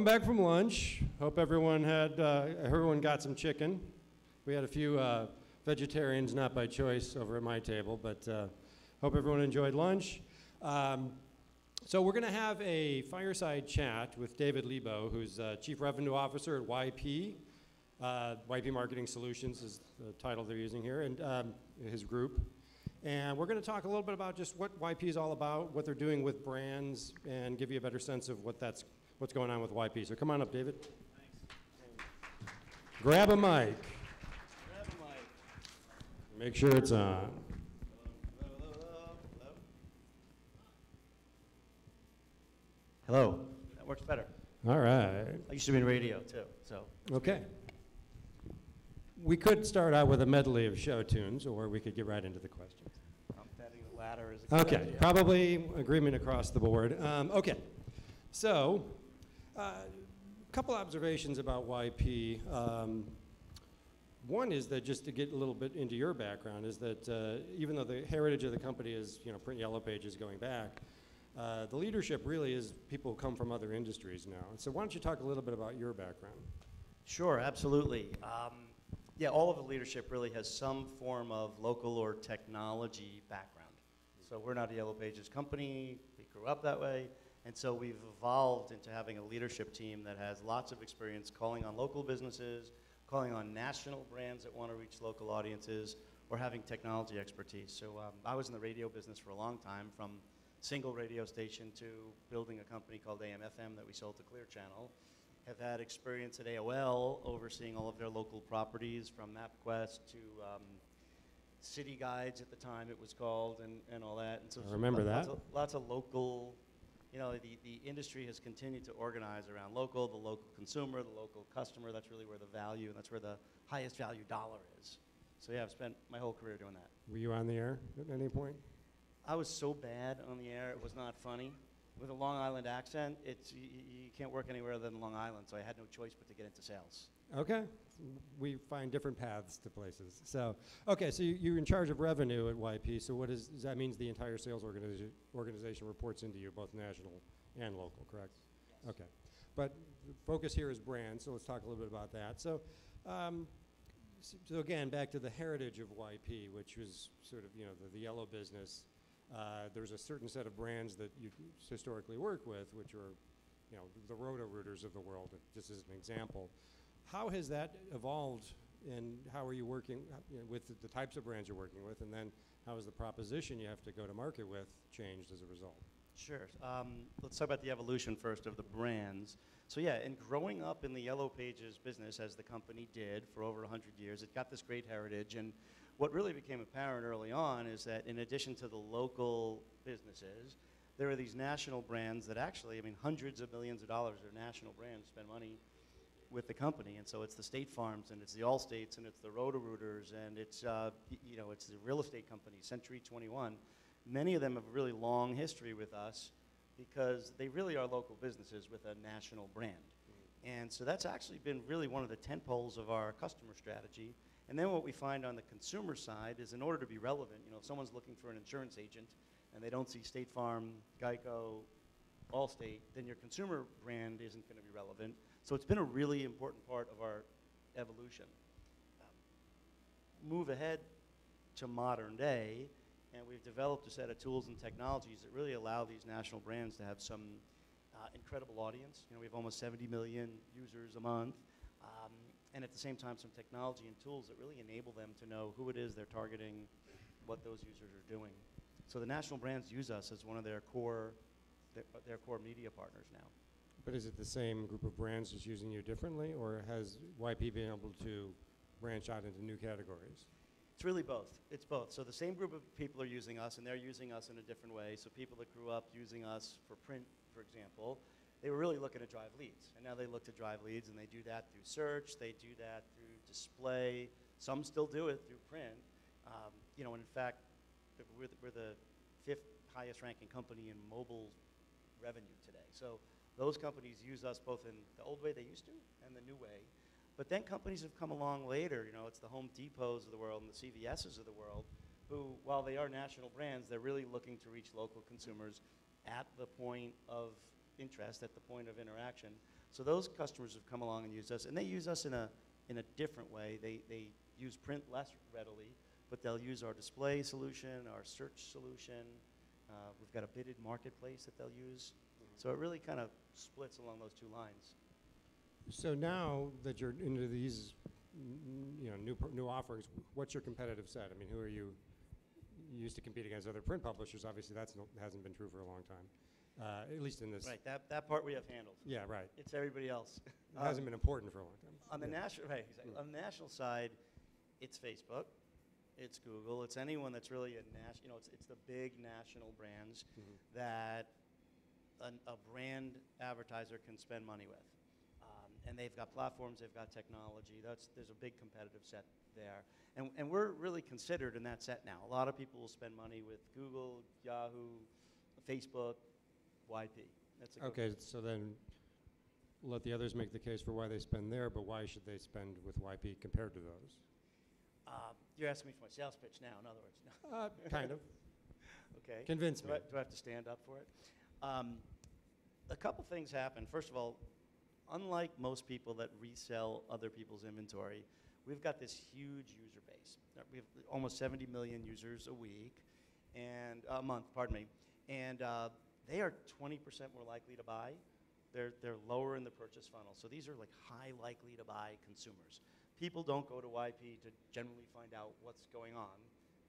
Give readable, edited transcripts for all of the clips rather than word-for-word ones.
welcome back from lunch. Hope everyone got some chicken. We had a few vegetarians, not by choice, over at my table, but hope everyone enjoyed lunch. So we're going to have a fireside chat with David Lebow, who's Chief Revenue Officer at YP. YP Marketing Solutions is the title they're using here, and his group. And we're going to talk a little bit about just what YP is all about, what they're doing with brands, and give you a better sense of what's going on with YP. So come on up, David. Thanks. Grab a mic. Grab a mic. Make sure it's on. Hello. That works better. All right. I used to be in radio too, so. Okay. We could start out with a medley of show tunes, or we could get right into the questions. I'm betting the latter is a good Okay, idea. probably agreement across the board. Okay, so a couple observations about YP. One is that, just to get a little bit into your background, is that even though the heritage of the company is, print yellow pages going back, the leadership really is people who come from other industries now. So why don't you talk a little bit about your background? Sure, absolutely. Yeah, all of the leadership really has some form of local or technology background. So we're not a Yellow Pages company, we grew up that way, and so we've evolved into having a leadership team that has lots of experience calling on local businesses, calling on national brands that want to reach local audiences, or having technology expertise. So I was in the radio business for a long time, from single radio station to building a company called AM/FM that we sold to Clear Channel. Have had experience at AOL overseeing all of their local properties, from MapQuest to City Guides at the time it was called, and all that. And so I remember that. Lots of local, the industry has continued to organize around local, the local consumer, the local customer. That's really where the value, and that's where the highest value dollar is. So yeah, I've spent my whole career doing that. Were you on the air at any point? I was so bad on the air, it was not funny. With a Long Island accent, you can't work anywhere other than Long Island, so I had no choice but to get into sales. Okay. We find different paths to places. So, okay, so you're in charge of revenue at YP, so does that means the entire sales organization reports into you, both national and local, correct? Yes. Okay. But the focus here is brand, so let's talk a little bit about that. So, so again, back to the heritage of YP, which was sort of, the yellow business. There's a certain set of brands that you historically work with, which are, the Roto-Rooters of the world, just as an example. How has that evolved, and how are you working with the types of brands you're working with, and then how has the proposition you have to go to market with changed as a result? Sure. Let's talk about the evolution first of the brands. So yeah, in growing up in the Yellow Pages business, as the company did for over 100 years, it got this great heritage. And what really became apparent early on is that in addition to the local businesses, there are these national brands that actually, hundreds of millions of dollars are national brands, spend money with the company. And so it's the State Farms, and it's the Allstates, and it's the Roto-Rooters, and it's, it's the real estate companies, Century 21. Many of them have a really long history with us because they really are local businesses with a national brand. And so that's actually been really one of the tentpoles of our customer strategy. And then what we find on the consumer side is, in order to be relevant, if someone's looking for an insurance agent and they don't see State Farm, Geico, Allstate, then your consumer brand isn't going to be relevant. So it's been a really important part of our evolution. Move ahead to modern day, and we've developed a set of tools and technologies that really allow these national brands to have some incredible audience. We have almost 70 million users a month. And at the same time, some technology and tools that really enable them to know who it is they're targeting, what those users are doing. So the national brands use us as one of their core media partners now. But is it the same group of brands just using you differently, or has YP been able to branch out into new categories? It's really both. It's both. So the same group of people are using us, and they're using us in a different way. So people that grew up using us for print, for example, they were really looking to drive leads. And now they look to drive leads, and they do that through search. They do that through display. Some still do it through print. In fact, we're the 5th highest ranking company in mobile revenue today. So those companies use us both in the old way they used to and the new way. But then companies have come along later. It's the Home Depots of the world and the CVSs of the world who, while they are national brands, they're really looking to reach local consumers at the point of interest, at the point of interaction. So those customers have come along and used us, and they use us in a different way. They use print less readily, but they'll use our display solution, our search solution. We've got a bidded marketplace that they'll use. So it really kind of splits along those two lines. So now that you're into these, new offerings, what's your competitive set? I mean, who are you? You used to compete against other print publishers. Obviously, that hasn't been true for a long time, at least in this. Right. That part we have handled. Yeah. Right. It's everybody else. It hasn't been important for a long time. On the national, right? Exactly. On the national side, it's Facebook, it's Google, it's anyone that's really a national. It's the big national brands that a brand advertiser can spend money with. And they've got platforms, they've got technology. There's a big competitive set there. And we're really considered in that set now. A lot of people will spend money with Google, Yahoo, Facebook, YP. That's a good Okay, so then let the others make the case for why they spend there, but why should they spend with YP compared to those? You're asking me for my sales pitch now, in other words. No. Kind of. Okay. Convince me. Do I have to stand up for it? A couple things happen. First of all, unlike most people that resell other people's inventory, we've got this huge user base. We have almost 70 million users a week, and a month, pardon me, and they are 20% more likely to buy. They're lower in the purchase funnel. So these are like high likely to buy consumers. People don't go to YP to generally find out what's going on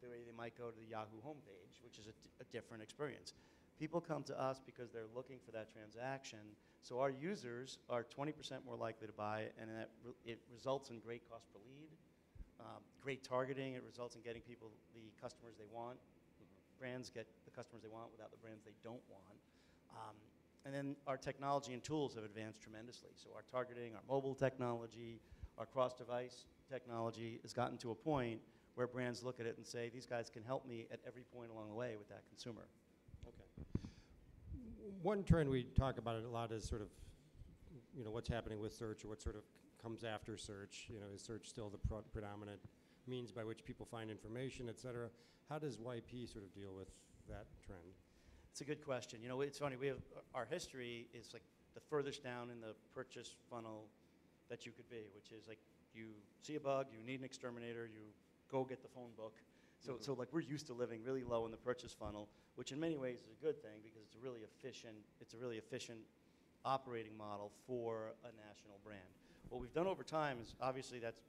the way they might go to the Yahoo homepage, which is a different experience. People come to us because they're looking for that transaction. So our users are 20% more likely to buy, and it results in great cost per lead, great targeting. It results in getting people the customers they want. Brands get the customers they want without the brands they don't want. And then our technology and tools have advanced tremendously. So our targeting, our mobile technology, our cross-device technology has gotten to a point where brands look at it and say, these guys can help me at every point along the way with that consumer. Okay. One trend we talk about it a lot is sort of, what's happening with search or what sort of comes after search. Is search still the predominant means by which people find information, et cetera? How does YP sort of deal with that trend? It's a good question. It's funny. We have our history is like the furthest down in the purchase funnel that you could be, which is like you see a bug, you need an exterminator, you go get the phone book. So like we're used to living really low in the purchase funnel, which in many ways is a good thing because it's a really efficient operating model for a national brand. What we've done over time is obviously that's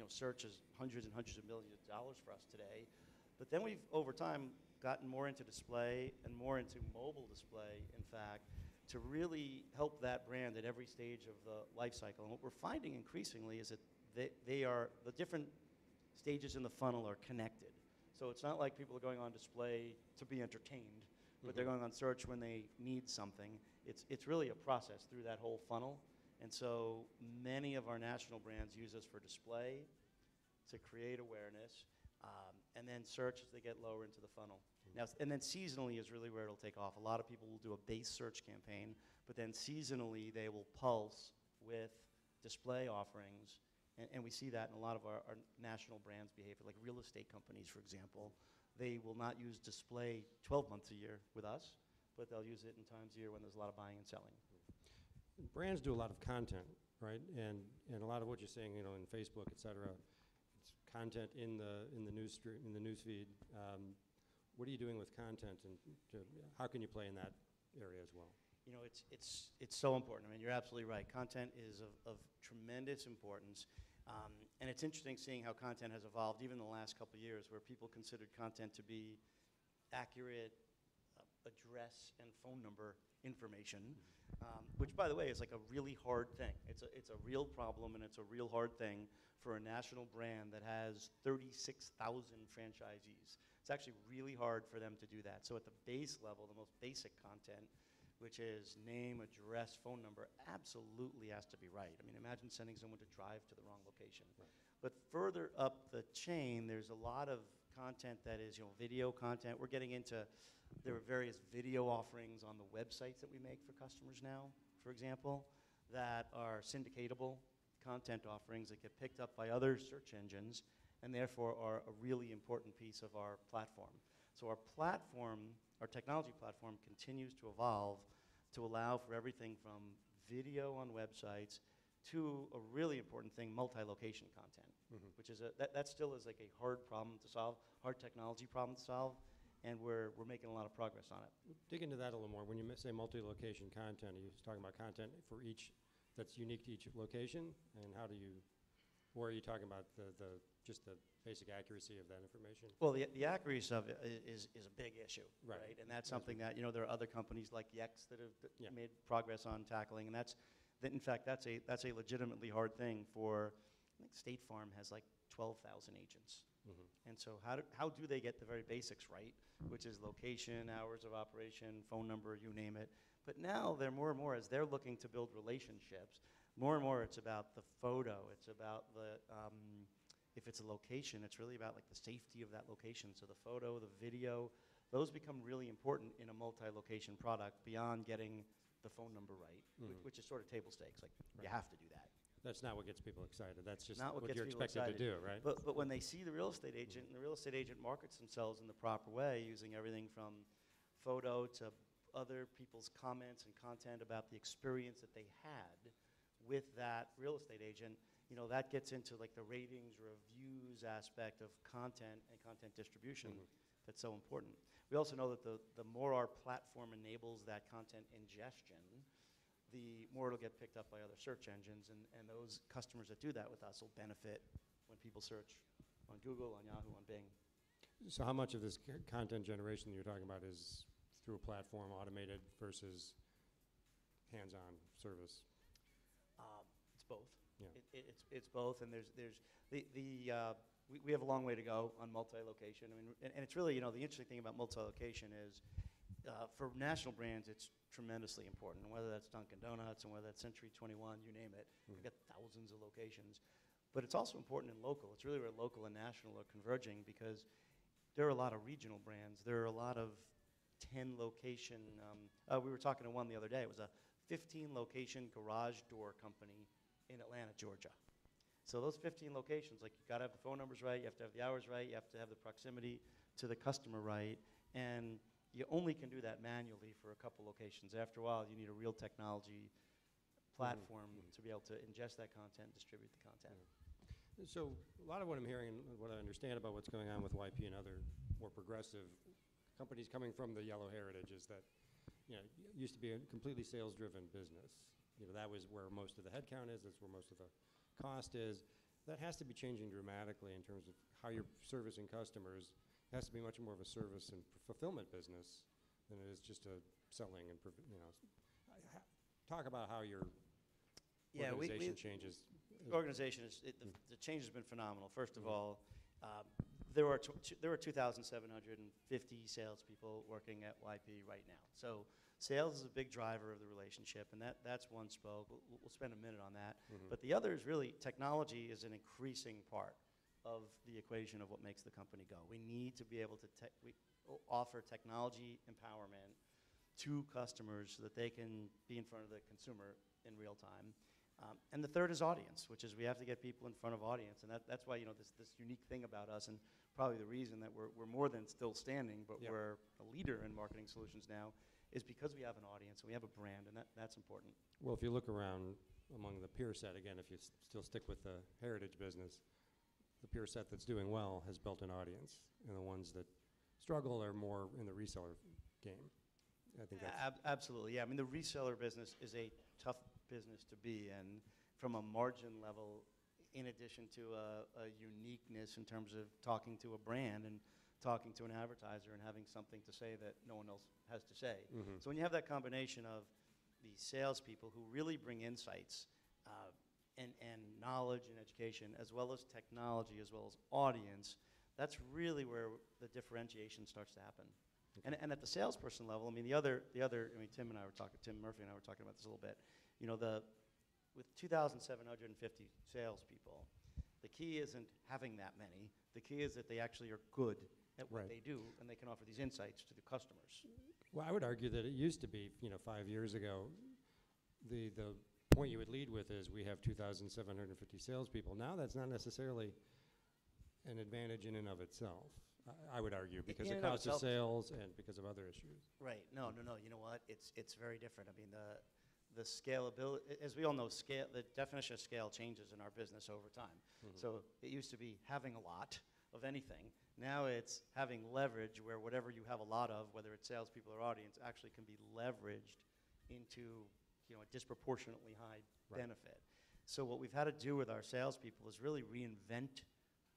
search is hundreds and hundreds of millions of dollars for us today, but then we've over time gotten more into display and more into mobile display, in fact, to really help that brand at every stage of the life cycle. And what we're finding increasingly is that the different stages in the funnel are connected. So it's not like people are going on display to be entertained, but they're going on search when they need something. It's really a process through that whole funnel. And so many of our national brands use us for display, to create awareness, and then search as they get lower into the funnel. Now, and then seasonally is really where it'll take off. A lot of people will do a base search campaign, but then seasonally they will pulse with display offerings. And we see that in a lot of our national brands' behavior, like real estate companies, for example. They will not use display 12 months a year with us, but they'll use it in times a year when there's a lot of buying and selling. Brands do a lot of content, right? And a lot of what you're saying, in Facebook, et cetera, it's content in the news feed. What are you doing with content, and how can you play in that area as well? It's so important. I mean, you're absolutely right. Content is of tremendous importance. And it's interesting seeing how content has evolved even in the last couple of years, where people considered content to be accurate address and phone number information, which, by the way, is like a really hard thing. It's a real problem, and it's a real hard thing for a national brand that has 36,000 franchisees. It's actually really hard for them to do that. So at the base level, the most basic content, which is name, address, phone number, absolutely has to be right. I mean, imagine sending someone to drive to the wrong location. Right. But further up the chain, there's a lot of content that is, video content. We're getting into, there are various video offerings on the websites that we make for customers now, for example, that are syndicatable content offerings that get picked up by other search engines and therefore are a really important piece of our platform. So our platform, our technology platform, continues to evolve to allow for everything from video on websites, to a really important thing, multi-location content, which is that still is like a hard problem to solve, hard technology problem to solve, and we're making a lot of progress on it. Dig into that a little more. When you say multi-location content, are you talking about content for each that's unique to each location, and how do you, or are you talking about just the basic accuracy of that information? Well, the accuracy of it is a big issue, Right. right? And that's something that, there are other companies like Yext that have made progress on tackling, and in fact, that's a legitimately hard thing for, I think State Farm has like 12,000 agents. And so how do they get the very basics right, which is location, hours of operation, phone number, you name it. But now they're more and more, as they're looking to build relationships, more and more it's about the photo, it's about if it's a location, it's really about like the safety of that location. So the photo, the video, those become really important in a multi-location product beyond getting the phone number right, which is sort of table stakes. Like, you have to do that. That's not what gets people excited. That's just Not what gets you're people expected to excited. do, right? But when they see the real estate agent, and the real estate agent markets themselves in the proper way, using everything from photo to other people's comments and content about the experience that they had with that real estate agent, that gets into like the ratings, reviews aspect of content and content distribution that's so important. We also know that the more our platform enables that content ingestion, the more it'll get picked up by other search engines, and those customers that do that with us will benefit when people search on Google, on Yahoo, on Bing. So how much of this content generation you're talking about is through a platform, automated, versus hands-on service? It's both. Yeah. It's both, and we have a long way to go on multi-location. I mean, and it's really, the interesting thing about multi-location is, for national brands, it's tremendously important. And whether that's Dunkin' Donuts and whether that's Century 21, you name it, we've got thousands of locations. But it's also important in local. It's really where local and national are converging, because there are a lot of regional brands. There are a lot of 10-location. We were talking to one the other day. It was a 15-location garage door company in Atlanta, Georgia. So those 15 locations, like, you got to have the phone numbers right, you have to have the hours right, you have to have the proximity to the customer right, and you only can do that manually for a couple locations. After a while, you need a real technology platform to be able to ingest that content and distribute the content. So a lot of what I'm hearing and what I understand about what's going on with YP and other more progressive companies coming from the yellow heritage is that, it used to be a completely sales-driven business. That was where most of the headcount is. That's where most of the cost is. That has to be changing dramatically in terms of how you're servicing customers. It has to be much more of a service and fulfillment business than it is just a selling and, talk about how your organization changes. The organization the change has been phenomenal. First of all, there are 2,750 salespeople working at YP right now. So sales is a big driver of the relationship, and that's one spoke. We'll spend a minute on that. But the other is really technology is an increasing part of the equation of what makes the company go. We need to be able to offer technology empowerment to customers so that they can be in front of the consumer in real time. And the third is audience, which is we have to get people in front of audience. And that's why, this unique thing about us, and probably the reason that we're more than still standing, but we're a leader in marketing solutions now, is because we have an audience and we have a brand, and that's important. Well, if you look around among the peer set, again, if you still stick with the heritage business, the peer set that's doing well has built an audience, and the ones that struggle are more in the reseller game. I think that's absolutely, yeah. I mean, the reseller business is a tough business to be in from a margin level, in addition to a uniqueness in terms of talking to a brand and talking to an advertiser and having something to say that no one else has to say. So when you have that combination of the salespeople who really bring insights and knowledge and education, as well as technology, as well as audience, that's really where the differentiation starts to happen. And at the salesperson level, I mean, Tim Murphy and I were talking about this a little bit. With 2,750 salespeople, the key isn't having that many. The key is that they actually are good at what they do, and they can offer these insights to the customers. Well, I would argue that it used to be, 5 years ago, the point you would lead with is we have 2,750 salespeople. Now that's not necessarily an advantage in and of itself. I would argue, because of cost of sales and because of other issues. Right. No. You know what? It's very different. I mean, the scalability, as we all know, scale, the definition of scale changes in our business over time. So it used to be having a lot of anything. Now it's having leverage where whatever you have a lot of, whether it's salespeople or audience, actually can be leveraged into a disproportionately high benefit. So what we've had to do with our salespeople is really reinvent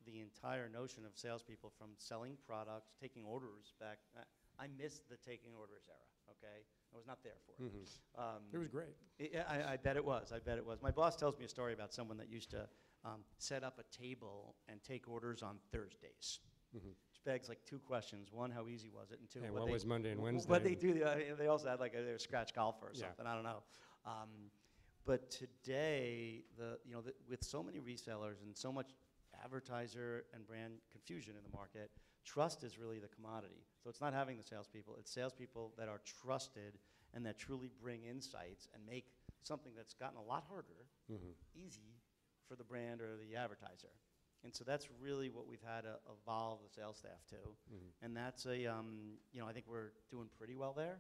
the entire notion of salespeople from selling products, taking orders back. I missed the taking orders era, okay? I was not there for it. It was great. I bet it was. I bet it was. My boss tells me a story about someone that used to set up a table and take orders on Thursdays. Which begs like two questions. One, how easy was it? And two, what was Monday and Wednesday? What they do, they also had like a scratch golfer or something. I don't know. But today, with so many resellers and so much advertiser and brand confusion in the market, trust is really the commodity. So it's not having the salespeople, it's salespeople that are trusted and that truly bring insights and make something that's gotten a lot harder easy for the brand or the advertiser. And so that's really what we've had to evolve the sales staff to. And that's I think we're doing pretty well there.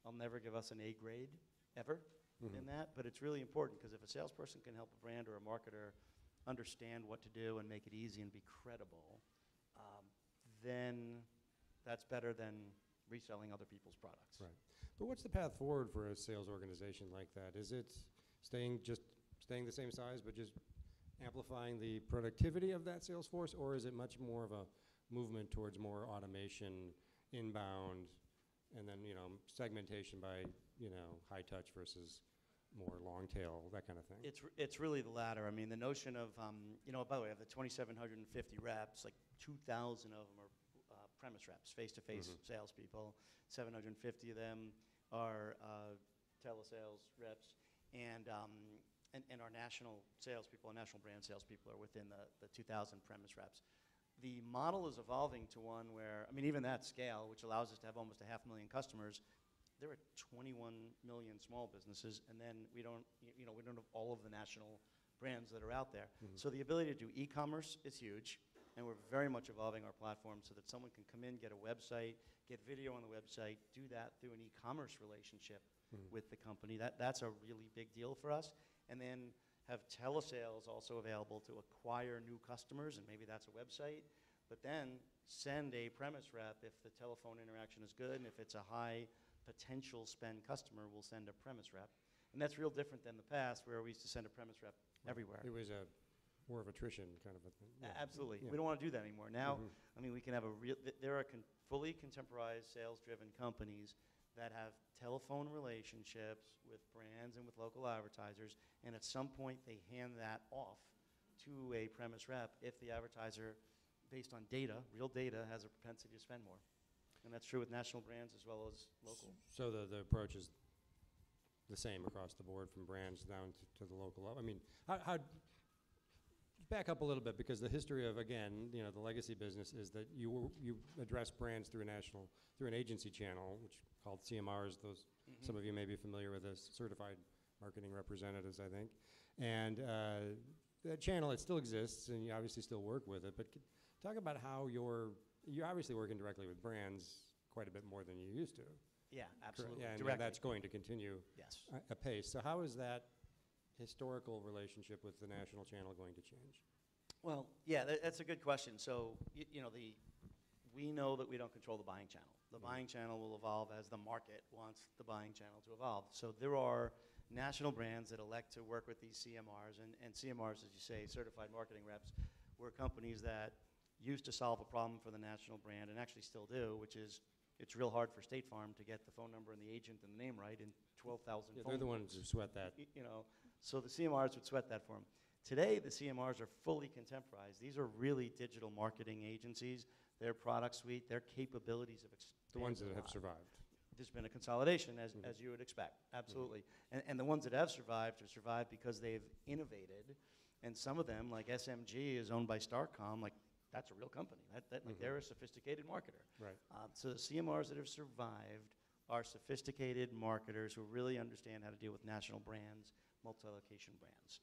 I'll never give us an A grade ever in that, but it's really important because if a salesperson can help a brand or a marketer understand what to do and make it easy and be credible, then that's better than reselling other people's products. Right. But what's the path forward for a sales organization like that? Is it staying the same size but just amplifying the productivity of that sales force, or is it much more of a movement towards more automation, inbound, and then segmentation by high touch versus more long tail, that kind of thing? It's really the latter. I mean, the notion of, by the way, of the 2,750 reps, like 2,000 of them are premise reps, face-to-face salespeople. 750 of them are telesales reps, and our national salespeople, our national brand salespeople are within the 2,000 premise reps. The model is evolving to one where, I mean, even that scale, which allows us to have almost 500,000 customers, there are 21 million small businesses, and then we don't have all of the national brands that are out there. So the ability to do e-commerce is huge, and we're very much evolving our platform so that someone can come in, get a website, get video on the website, do that through an e-commerce relationship with the company. That's a really big deal for us. And then have telesales also available to acquire new customers, and maybe that's a website, but then send a premise rep if the telephone interaction is good, and if it's a high potential spend customer, we'll send a premise rep. And that's real different than the past where we used to send a premise rep everywhere. It was more of attrition kind of a thing. Yeah. Absolutely. Yeah. We don't want to do that anymore. Now, I mean, we can have there are fully contemporized sales-driven companies that have telephone relationships with brands and with local advertisers, and at some point they hand that off to a premise rep if the advertiser, based on data, real data, has a propensity to spend more. And that's true with national brands as well as local. So the approach is the same across the board from brands down to the local level. I mean, how back up a little bit, because the history of, again, the legacy business is that you address brands through an agency channel, which called CMRs. Those some of you may be familiar with as certified marketing representatives, I think. And that channel, it still exists, and you obviously still work with it. But talk about how you're obviously working directly with brands quite a bit more than you used to. Yeah, absolutely. Yeah, and that's going to continue apace. So how is that historical relationship with the national channel going to change? Well, yeah, that's a good question. So, we know that we don't control the buying channel. The buying channel will evolve as the market wants the buying channel to evolve. So there are national brands that elect to work with these CMRs, and CMRs, as you say, certified marketing reps, were companies that used to solve a problem for the national brand, and actually still do, which is it's real hard for State Farm to get the phone number and the agent and the name right in 12,000 phone they're the ones who sweat that. So the CMRs would sweat that for them. Today, the CMRs are fully contemporized. These are really digital marketing agencies. Their product suite, their capabilities have expanded. The ones that have survived. There's been a consolidation, as you would expect, absolutely. And the ones that have survived because they've innovated. And some of them, like SMG, is owned by Starcom. Like, that's a real company. They're a sophisticated marketer. Right. So the CMRs that have survived are sophisticated marketers who really understand how to deal with national brands, multi-location brands.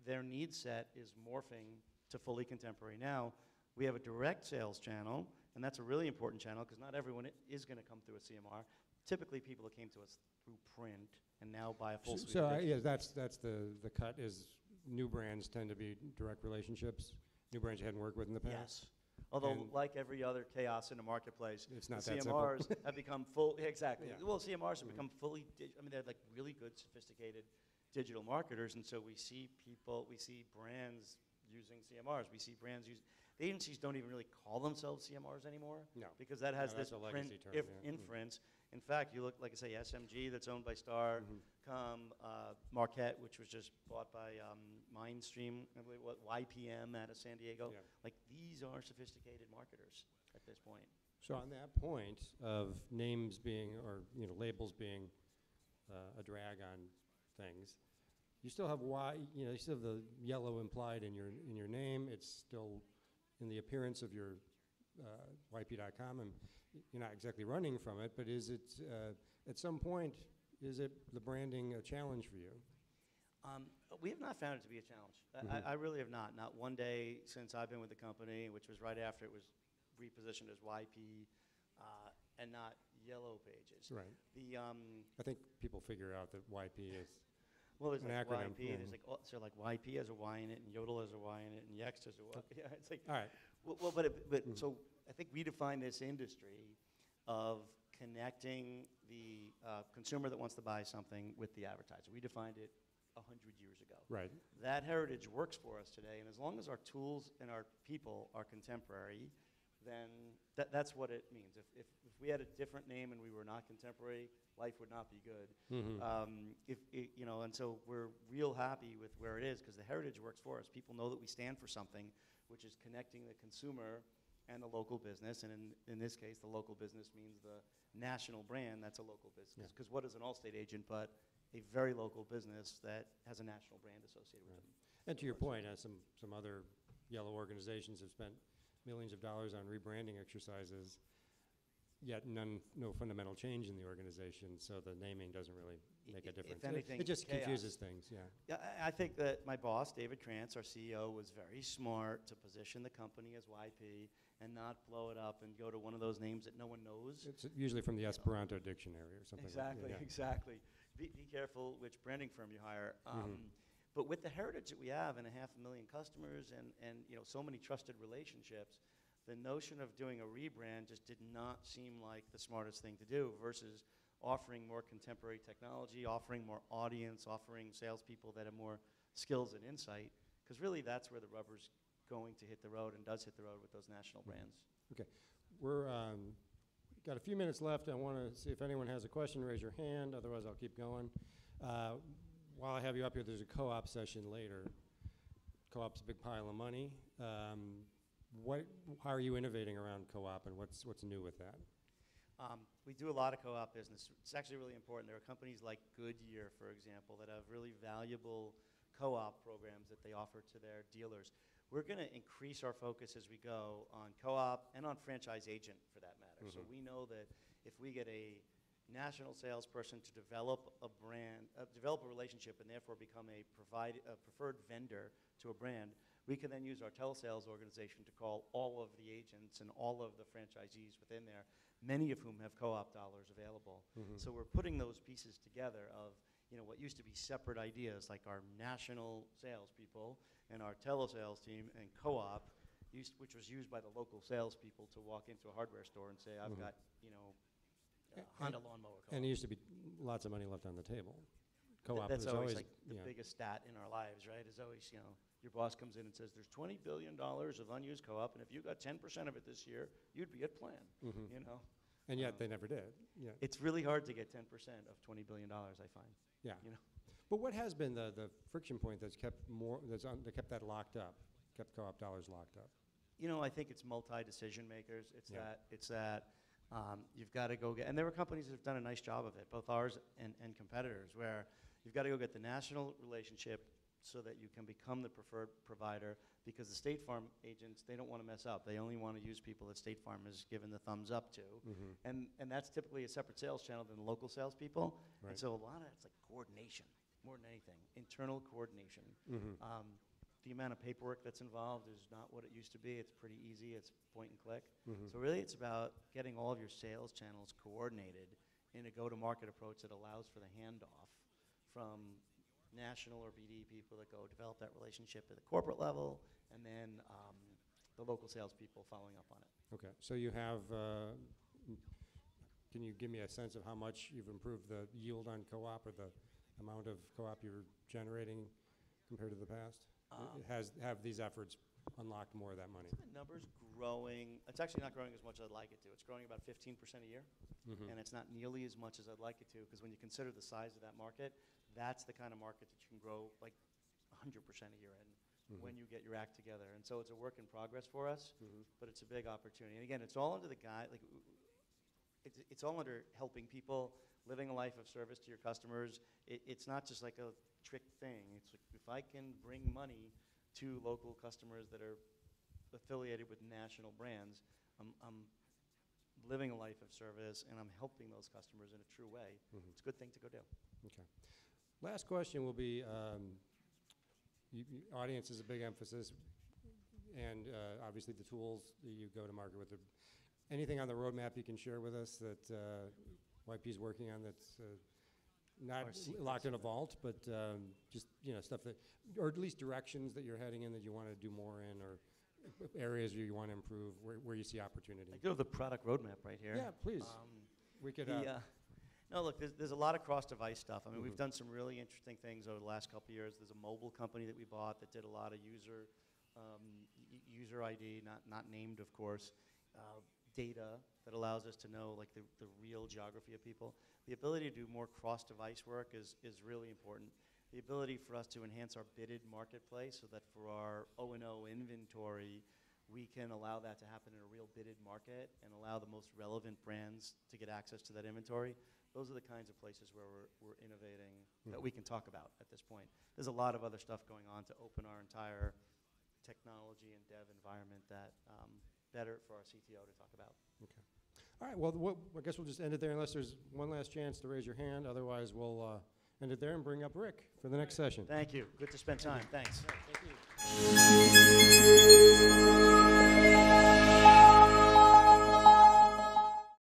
Their need set is morphing to fully contemporary. Now, we have a direct sales channel, and that's a really important channel because not everyone is going to come through a CMR. typically people that came to us through print and now buy a full suite. So of digital. yeah, that's the cut is new brands tend to be direct relationships. New brands you hadn't worked with in the past. Yes. Although, And like every other chaos in the marketplace, it's the not that CMRs simple. have become full. Exactly. Yeah. Well, CMRs have become fully. I mean, they're like really good, sophisticated digital marketers, and so we see brands using CMRs. We see brands use. The agencies don't even really call themselves CMRs anymore. No. Because that has No, this that's a legacy print term, yeah. inference. In fact, you look, like I say, SMG, that's owned by Star, Marquette, which was just bought by Mindstream, I believe, YPM out of San Diego. Yeah. Like, these are sophisticated marketers at this point. So on that point of names being, or labels being a drag on things, you still have you still have the yellow implied in your name. It's still in the appearance of your YP.com, and you're not exactly running from it. But is it at some point? Is it the branding a challenge for you? We have not found it to be a challenge. I really have not. Not one day since I've been with the company, which was right after it was repositioned as YP, and not Yellow Pages. Right. I think people figure out that YP is well, there's an like acronym. YP. There's like YP has a Y in it, and Yodel has a Y in it, and Yext has a Y. Yeah, it's like. All right. Well, but so I think we define this industry of connecting the consumer that wants to buy something with the advertiser. We defined it 100 years ago. Right. That heritage works for us today, and as long as our tools and our people are contemporary, then that's what it means. If we had a different name and we were not contemporary, life would not be good. And so we're real happy with where it is because the heritage works for us. People know that we stand for something, which is connecting the consumer and the local business, and in this case, the local business means the national brand. That's a local business. Because what is an Allstate agent but a very local business that has a national brand associated with them? And to your point, some other yellow organizations have spent millions of dollars on rebranding exercises, yet no fundamental change in the organization, so the naming doesn't really make a difference. If anything, it just chaos. confuses things, yeah. Yeah, I think that my boss, David Krantz, our CEO, was very smart to position the company as YP and not blow it up and go to one of those names that no one knows. It's usually from the Esperanto dictionary or something. Exactly, like that, yeah. exactly. Be careful which branding firm you hire. But with the heritage that we have and 500,000 customers and so many trusted relationships, the notion of doing a rebrand just did not seem like the smartest thing to do versus offering more contemporary technology, offering more audience, offering salespeople that have more skills and insight, because really that's where the rubber's going to hit the road and does hit the road with those national brands. Okay, we're got a few minutes left. I want to see if anyone has a question, raise your hand, otherwise I'll keep going. While I have you up here, there's a co-op session later. Co-op's a big pile of money. How are you innovating around co-op, and what's new with that? We do a lot of co-op business. It's actually really important. There are companies like Goodyear, for example, that have really valuable co-op programs that they offer to their dealers. We're going to increase our focus as we go on co-op and on franchise agent, for that matter. So we know that if we get a national salesperson to develop a brand, develop a relationship, and therefore become a preferred vendor to a brand, we can then use our telesales organization to call all of the agents and all of the franchisees within there, many of whom have co-op dollars available. So we're putting those pieces together of what used to be separate ideas, like our national salespeople and our telesales team and co-op, which was used by the local salespeople to walk into a hardware store and say, I've got Honda lawnmower co-op. And there used to be lots of money left on the table. Co-op That's is always like the biggest stat in our lives, right? Is always, your boss comes in and says, there's $20 billion of unused co-op, and if you got 10% of it this year, you'd be at plan, And yet they never did. Yeah. It's really hard to get 10% of $20 billion, I find. Yeah. But what has been the friction point that's kept that kept that locked up, kept co-op dollars locked up? I think it's multi-decision makers. It's that you've got to go get, and there are companies that have done a nice job of it, both ours and competitors, where you've got to go get the national relationship so that you can become the preferred provider, because the State Farm agents, they don't want to mess up. They only want to use people that State Farm has given the thumbs up to. And that's typically a separate sales channel than the local salespeople. Right. And so a lot of it's like coordination, more than anything, internal coordination. The amount of paperwork that's involved is not what it used to be. It's pretty easy. It's point and click. So really it's about getting all of your sales channels coordinated in a go-to-market approach that allows for the handoff from national or BD people that go develop that relationship at the corporate level, and then the local salespeople following up on it. Okay, so you have, can you give me a sense of how much you've improved the yield on co-op or the amount of co-op you're generating compared to the past? Have these efforts unlocked more of that money? The number's growing. It's actually not growing as much as I'd like it to. It's growing about 15% a year, and it's not nearly as much as I'd like it to, because when you consider the size of that market, that's the kind of market that you can grow like 100% a year in when you get your act together. And so it's a work in progress for us, but it's a big opportunity. And again, it's all under the guy, like it's all under helping people, living a life of service to your customers. It's not just like a trick thing. It's like, if I can bring money to local customers that are affiliated with national brands, I'm living a life of service, and I'm helping those customers in a true way. It's a good thing to go do. Okay. Last question will be, audience is a big emphasis, and obviously the tools that you go to market with. Anything on the roadmap you can share with us that YP's working on that's not locked in a vault, but just stuff that, or at least directions that you're heading in that you want to do more in, or areas where you want to improve, where you see opportunity? I do have the product roadmap right here. Yeah, please. We could. No, look, there's a lot of cross-device stuff. I mean, we've done some really interesting things over the last couple of years. There's a mobile company that we bought that did a lot of user ID, not named, of course, data that allows us to know like the real geography of people. The ability to do more cross-device work is really important. The ability for us to enhance our bidded marketplace so that for our O&O inventory, we can allow that to happen in a real bidded market and allow the most relevant brands to get access to that inventory. Those are the kinds of places where we're innovating that we can talk about at this point. There's a lot of other stuff going on to open our entire technology and dev environment that better for our CTO to talk about. Okay. All right, well, I guess we'll just end it there unless there's one last chance to raise your hand. Otherwise, we'll end it there and bring up Rick for the next session. Thank you. Good to spend time. Thanks. Yeah, thank you.